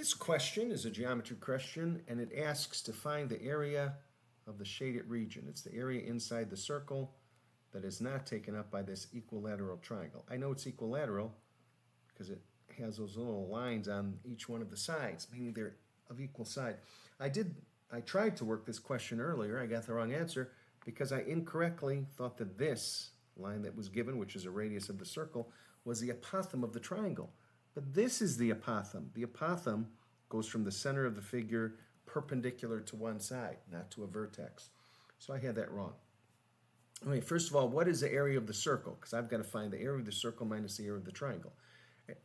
This question is a geometry question, and it asks to find the area of the shaded region. It's the area inside the circle that is not taken up by this equilateral triangle. I know it's equilateral because it has those little lines on each one of the sides, meaning they're of equal side. I tried to work this question earlier. I got the wrong answer because I incorrectly thought that this line that was given, which is a radius of the circle, was the apothem of the triangle. But this is the apothem. The apothem goes from the center of the figure perpendicular to one side, not to a vertex. So I had that wrong. Okay, first of all, what is the area of the circle? Because I've got to find the area of the circle minus the area of the triangle.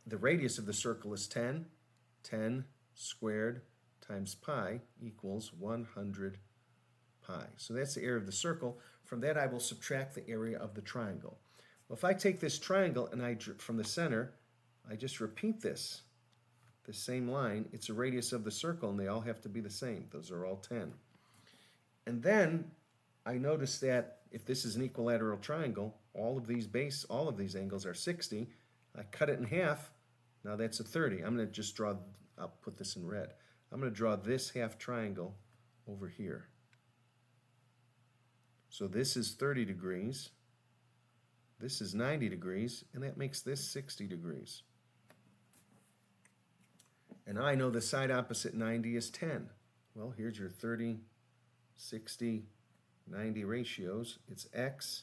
The radius of the circle is 10. 10 squared times pi equals 100 pi. So that's the area of the circle. From that, I will subtract the area of the triangle. Well, if I take this triangle and from the center, I just repeat this same line. It's a radius of the circle, and they all have to be the same. Those are all 10. And then I notice that if this is an equilateral triangle, all of these angles are 60. I cut it in half. Now that's a 30. I'm going to just draw, I'll put this in red. I'm going to draw this half triangle over here. So this is 30 degrees. This is 90 degrees, and that makes this 60 degrees. And now I know the side opposite 90 is 10. Well, here's your 30, 60, 90 ratios. It's x,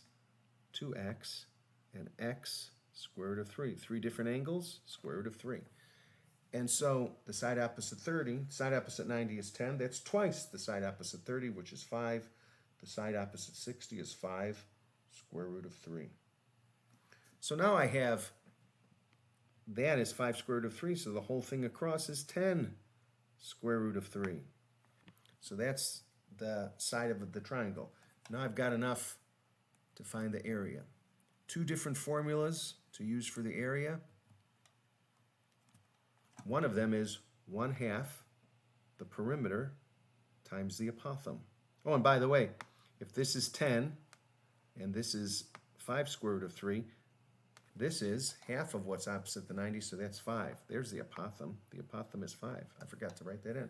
2x, and x square root of 3. 3 different angles, square root of 3. And so the side opposite 30, side opposite 90 is 10. That's twice the side opposite 30, which is 5. The side opposite 60 is 5, square root of 3. So now I have that is 5 square root of 3, so the whole thing across is 10 square root of 3. So that's the side of the triangle. Now I've got enough to find the area. 2 different formulas to use for the area. One of them is 1/2 the perimeter times the apothem. Oh, and by the way, if this is 10 and this is 5 square root of 3, this is half of what's opposite the 90, so that's 5. There's the apothem. The apothem is 5. I forgot to write that in.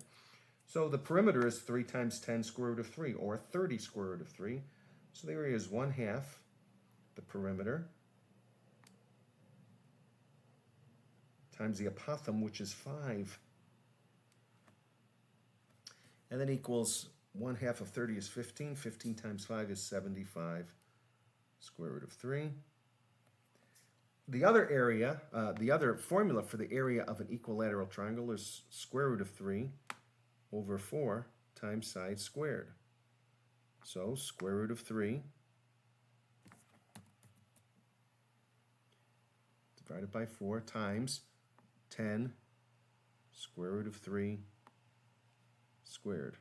So the perimeter is 3 times 10 square root of 3, or 30 square root of 3. So the area is 1/2 the perimeter times the apothem, which is 5. And then equals 1/2 of 30 is 15. 15 times 5 is 75 square root of 3. The other area, the other formula for the area of an equilateral triangle is square root of 3 over 4 times side squared. So square root of 3 divided by 4 times 10 square root of 3 squared.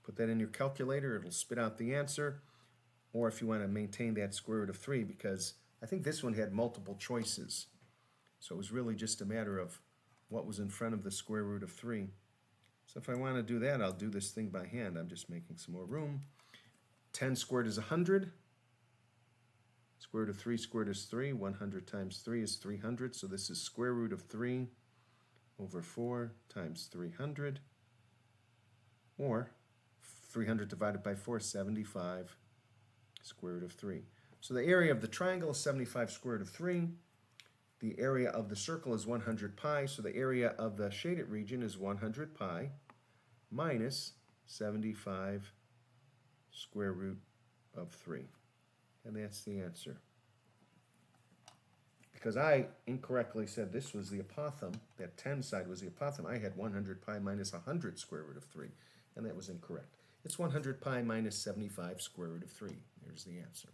Put that in your calculator, it'll spit out the answer. Or if you want to maintain that square root of 3, because I think this one had multiple choices. So it was really just a matter of what was in front of the square root of 3. So if I want to do that, I'll do this thing by hand. I'm just making some more room. 10 squared is 100. Square root of 3 squared is 3. 100 times 3 is 300. So this is square root of 3 over 4 times 300. Or 300 divided by 4 is 75 square root of 3. So the area of the triangle is 75 square root of 3. The area of the circle is 100 pi. So the area of the shaded region is 100 pi minus 75 square root of 3. And that's the answer. Because I incorrectly said this was the apothem, that 10 side was the apothem, I had 100 pi minus 100 square root of 3. And that was incorrect. It's 100 pi minus 75 square root of 3. There's the answer.